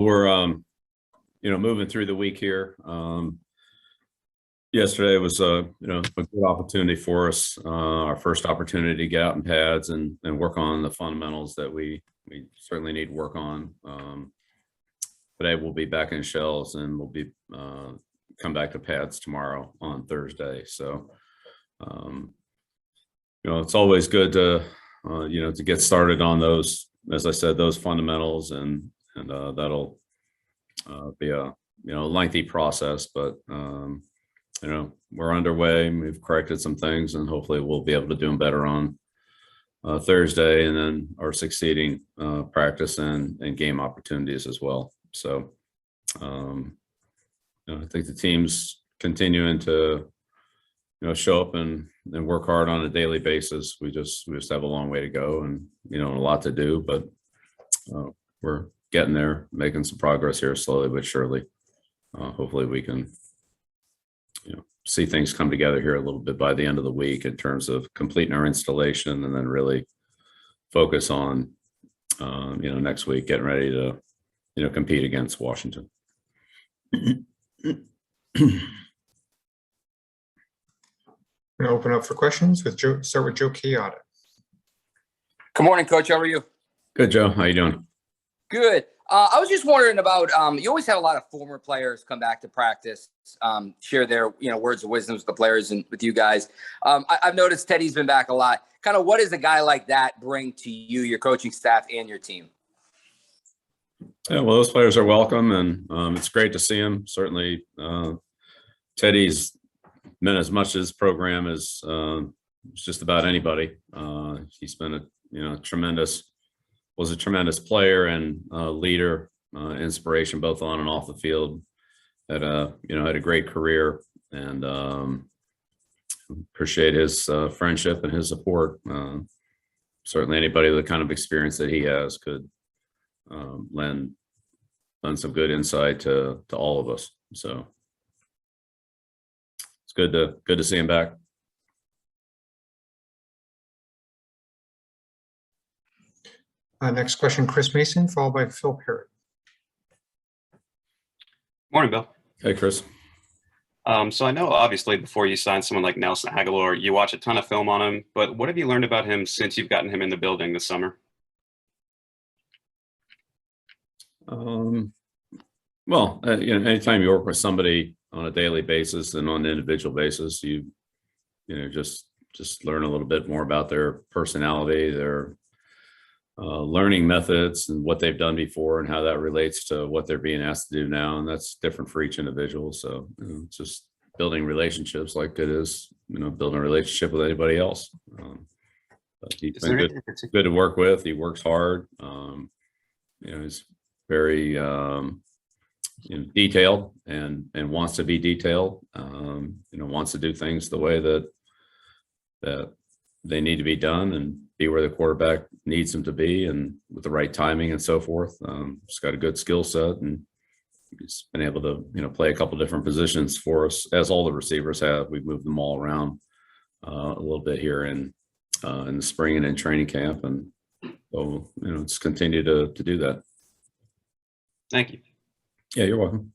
We're moving through the week here. Yesterday was a good opportunity for us. Our first opportunity to get out in pads and work on the fundamentals that we certainly need to work on. Today we'll be back in shells and we'll be come back to pads tomorrow on Thursday. So it's always good to to get started on those, as I said, those fundamentals, and that'll be a lengthy process, but we're underway. We've corrected some things, and hopefully we'll be able to do them better on Thursday, and then our succeeding practice and game opportunities as well. So I think the team's continuing to show up and work hard on a daily basis. We just have a long way to go, and a lot to do, but we're getting there, making some progress here slowly but surely. Hopefully we can see things come together here a little bit by the end of the week in terms of completing our installation, and then really focus on next week getting ready to compete against Washington. Going to open up for questions with Joe. Start with Joe Chioda. Good morning, Coach. How are you? Good, Joe. How you doing? Good. I was just wondering about, you always have a lot of former players come back to practice, share their, words of wisdom with the players and with you guys. I've noticed Teddy's been back a lot. Kind of what does a guy like that bring to you, your coaching staff, and your team? Yeah, well, those players are welcome, and it's great to see them. Certainly, Teddy's meant as much as program as just about anybody. He's been a tremendous player and leader, inspiration both on and off the field. Had a great career, and appreciate his friendship and his support. Certainly, anybody with the kind of experience that he has could lend some good insight to all of us. So it's good to see him back. Next question, Chris Mason, followed by Phil Perry. Morning, Bill. Hey, Chris. So I know obviously before you sign someone like Nelson Aguilar, you watch a ton of film on him, but what have you learned about him since you've gotten him in the building this summer? Well, anytime you work with somebody on a daily basis and on an individual basis, you just learn a little bit more about their personality, their learning methods, and what they've done before, and how that relates to what they're being asked to do now. And that's different for each individual. So it's just building relationships like it is, building a relationship with anybody else. But he's been good to work with. He works hard. He's very detailed and wants to be detailed. Wants to do things the way that they need to be done, and be where the quarterback needs him to be, and with the right timing and so forth. He's got a good skill set, and he's been able to play a couple different positions for us, as all the receivers have. We've moved them all around a little bit here in the spring and in training camp, and so just continue to do that. Thank you. Yeah, you're welcome.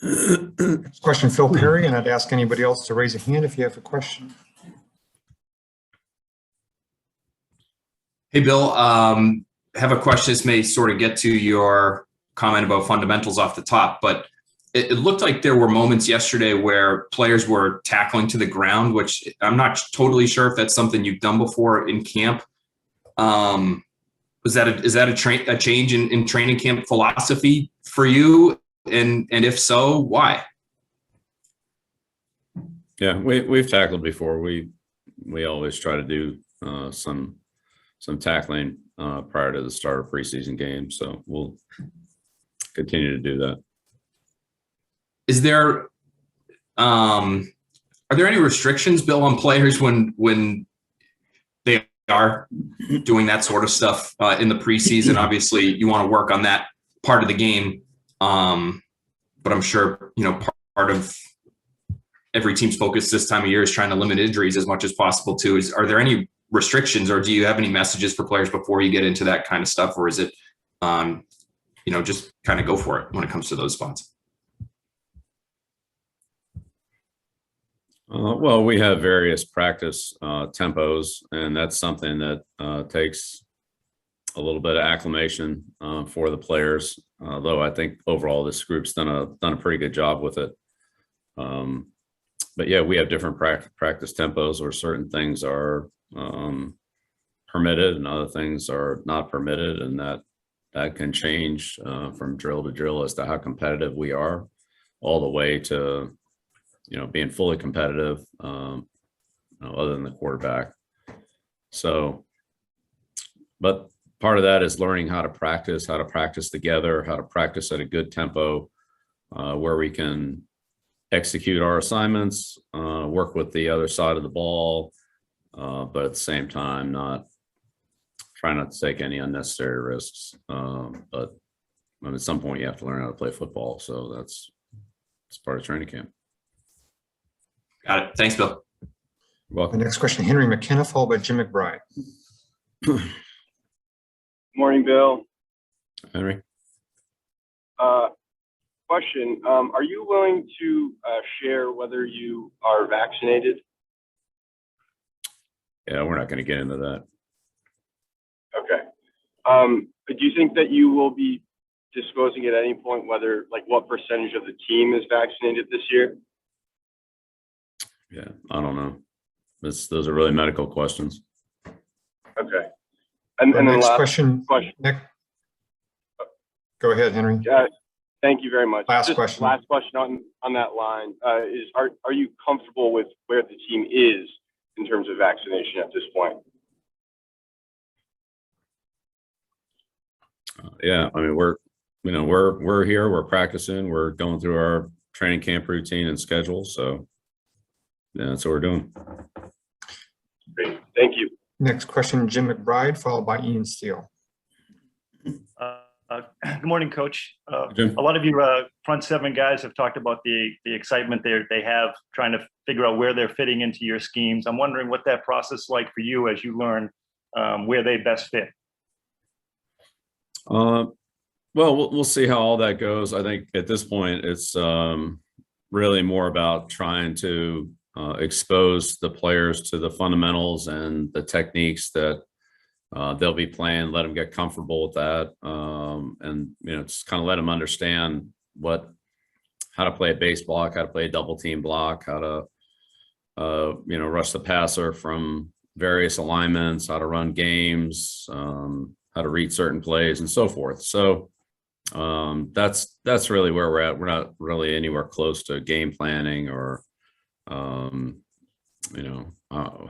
Next question, Phil Perry, and I'd ask anybody else to raise a hand if you have a question. Hey, Bill, have a question. This may sort of get to your comment about fundamentals off the top, but it looked like there were moments yesterday where players were tackling to the ground, which I'm not totally sure if that's something you've done before in camp. Is that a change in training camp philosophy for you? And if so, why? Yeah, we've tackled before. We always try to do some tackling prior to the start of preseason games, so we'll continue to do that. Is there are there any restrictions, Bill, on players when they are doing that sort of stuff in the preseason? Obviously, you want to work on that part of the game, but I'm sure part of every team's focus this time of year is trying to limit injuries as much as possible too. Are there any restrictions, or do you have any messages for players before you get into that kind of stuff, or is it just kind of go for it when it comes to those spots? Well, we have various practice tempos, and that's something that takes a little bit of acclimation for the players. Though I think overall this group's done a pretty good job with it. But yeah, we have different practice tempos where certain things are permitted and other things are not permitted, and that can change from drill to drill as to how competitive we are, all the way to being fully competitive, other than the quarterback. So, but part of that is learning how to practice together, how to practice at a good tempo, where we can execute our assignments, work with the other side of the ball, but at the same time, try not to take any unnecessary risks. But at some point you have to learn how to play football. So that's part of training camp. Got it. Thanks, Bill. The next question, Henry McKenna, followed by Jim McBride. Morning, Bill. Henry? Question, are you willing to share whether you are vaccinated? Yeah, we're not going to get into that. Okay. Do you think that you will be disclosing at any point whether, what percentage of the team is vaccinated this year? Yeah, I don't know. Those are really medical questions. Okay. And then next last question. Nick. Go ahead, Henry. Thank you very much. Last question on that line is: Are you comfortable with where the team is in terms of vaccination at this point? Yeah, I mean we're here, we're practicing, we're going through our training camp routine and schedule. So yeah, that's what we're doing. Great, thank you. Next question, Jim McBride, followed by Ian Steele. Good morning, Coach. Jim. A lot of you front seven guys have talked about the excitement they have trying to figure out where they're fitting into your schemes. I'm wondering what that process is like for you as you learn where they best fit. Well, we'll see how all that goes. I think at this point, it's really more about trying to expose the players to the fundamentals and the techniques that they'll be playing, let them get comfortable with that. And, just kind of let them understand how to play a base block, how to play a double team block, how to, rush the passer from various alignments, how to run games, how to read certain plays and so forth. So that's really where we're at. We're not really anywhere close to game planning or,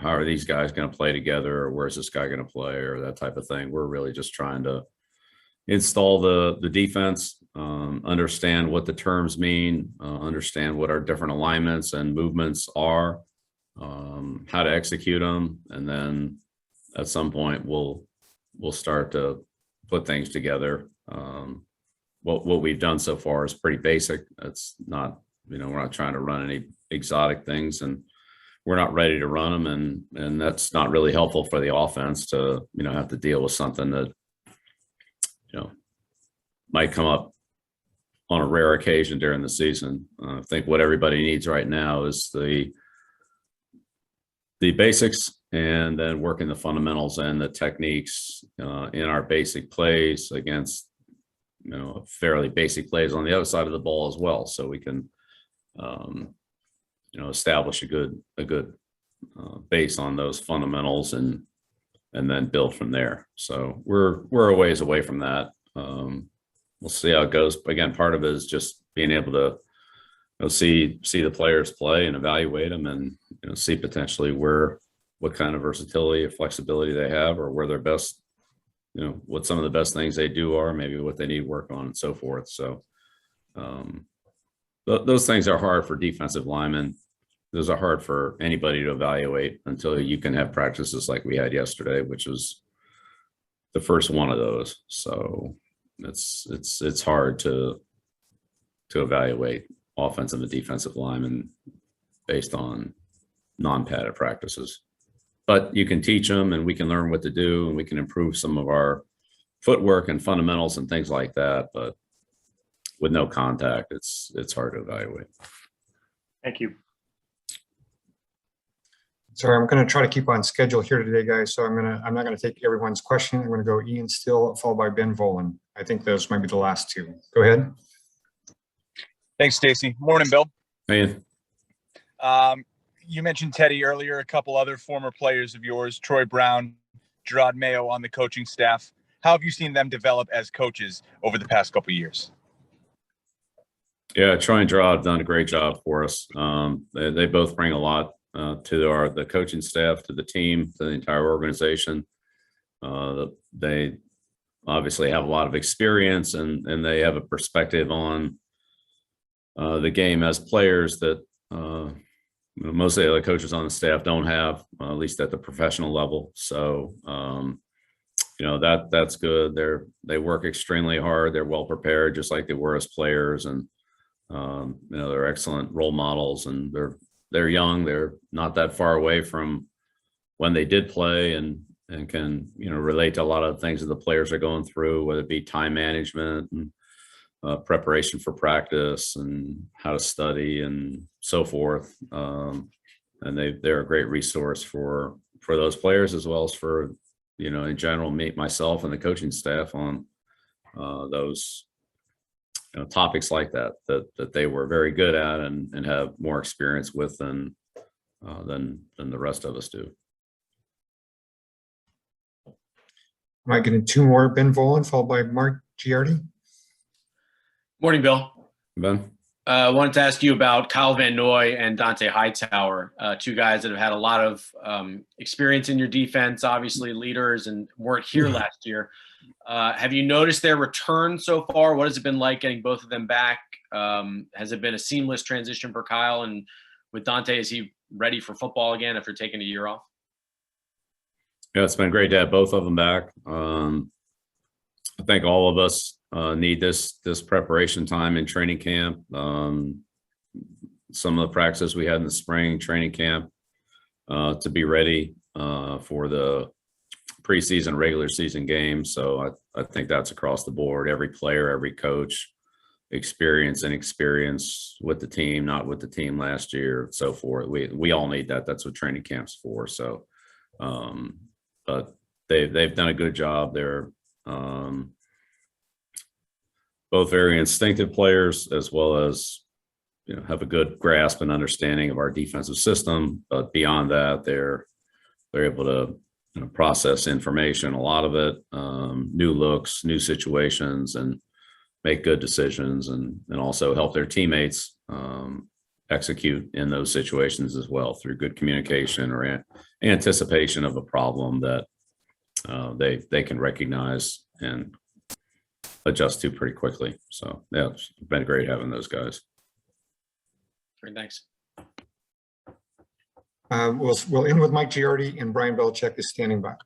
how are these guys going to play together, or where's this guy going to play, or that type of thing. We're really just trying to install the defense, understand what the terms mean, understand what our different alignments and movements are, how to execute them, and then at some point we'll start to put things together. What we've done so far is pretty basic. It's not, we're not trying to run any exotic things, and we're not ready to run them. And that's not really helpful for the offense to, have to deal with something that, might come up on a rare occasion during the season. I think what everybody needs right now is the basics, and then working the fundamentals and the techniques in our basic plays against, fairly basic plays on the other side of the ball as well. So we can, establish a good base on those fundamentals and then build from there. So we're a ways away from that. We'll see how it goes. Again, part of it is just being able to see the players play and evaluate them, and see potentially what kind of versatility or flexibility they have, or where their best, what some of the best things they do are, maybe what they need work on and so forth. So those things are hard for defensive linemen. Those are hard for anybody to evaluate until you can have practices like we had yesterday, which was the first one of those. So it's hard to evaluate offensive and defensive linemen based on non-padded practices. But you can teach them, and we can learn what to do, and we can improve some of our footwork and fundamentals and things like that, but with no contact, it's hard to evaluate. Thank you. Sorry, I'm going to try to keep on schedule here today, guys. So I'm not going to take everyone's question. I'm going to go Ian Still, followed by Ben Volen. I think those might be the last two. Go ahead. Thanks, Stacy. Morning, Bill. Ian? You mentioned Teddy earlier, a couple other former players of yours, Troy Brown, Gerard Mayo on the coaching staff. How have you seen them develop as coaches over the past couple of years? Yeah, Troy and Gerard have done a great job for us. They both bring a lot to the coaching staff, to the team, to the entire organization. They obviously have a lot of experience, and they have a perspective on the game as players that most of the other coaches on the staff don't have, at least at the professional level. So, that's good. They work extremely hard. They're well prepared, just like they were as players, and they're excellent role models, and they're young. They're not that far away from when they did play, and can relate to a lot of things that the players are going through, whether it be time management and preparation for practice and how to study and so forth. And they're a great resource for those players, as well as for in general, myself and the coaching staff on those topics like that they were very good at and have more experience with than the rest of us do. Might get in two more. Ben Volen, followed by Mark Giardi. Morning, Bill. Ben? I wanted to ask you about Kyle Van Noy and Dante Hightower, two guys that have had a lot of experience in your defense, obviously leaders, and weren't here last year. Have you noticed their return so far? What has it been like getting both of them back? Has it been a seamless transition for Kyle? And with Dante, is he ready for football again after taking a year off? Yeah, it's been great to have both of them back. I think all of us need this preparation time in training camp. Some of the practices we had in the spring training camp to be ready for the preseason, regular season games. So I think that's across the board. Every player, every coach, experience with the team, not with the team last year, so forth. We all need that. That's what training camp's for. So, but they've done a good job. They're both very instinctive players, as well as have a good grasp and understanding of our defensive system. But beyond that, they're able to process information, a lot of it, new looks, new situations, and make good decisions, and also help their teammates execute in those situations as well through good communication or anticipation of a problem that they can recognize and adjust to pretty quickly. So yeah, it's been great having those guys. Great, thanks. We'll end with Mike Giardi, and Brian Belichick is standing by.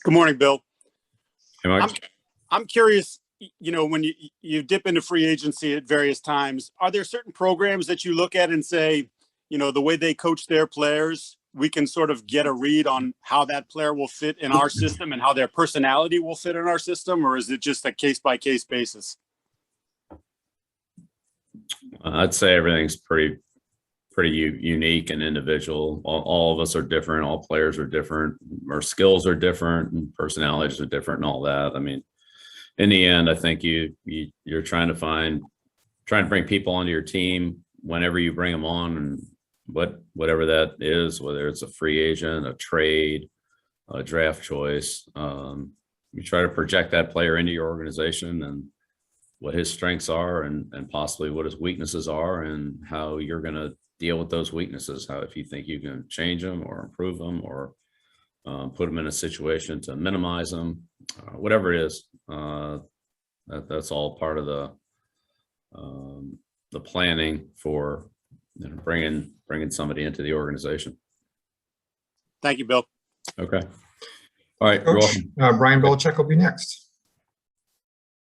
Good morning, Bill. Hey, Mike. I'm curious, when you dip into free agency at various times, are there certain programs that you look at and say, the way they coach their players, we can sort of get a read on how that player will fit in our system and how their personality will fit in our system? Or is it just a case-by-case basis? I'd say everything's pretty unique and individual. All of us are different. All players are different. Our skills are different, and personalities are different, and all that. I mean, in the end, I think you're trying to bring people onto your team whenever you bring them on, and whatever that is, whether it's a free agent, a trade, a draft choice. You try to project that player into your organization and what his strengths are, and possibly what his weaknesses are, and how you're going to deal with those weaknesses. How, if you think you can change them or improve them, or put them in a situation to minimize them, whatever it is, that's all part of the planning for bringing somebody into the organization. Thank you, Bill. Okay. All right. Coach, Brian Belichick will be next.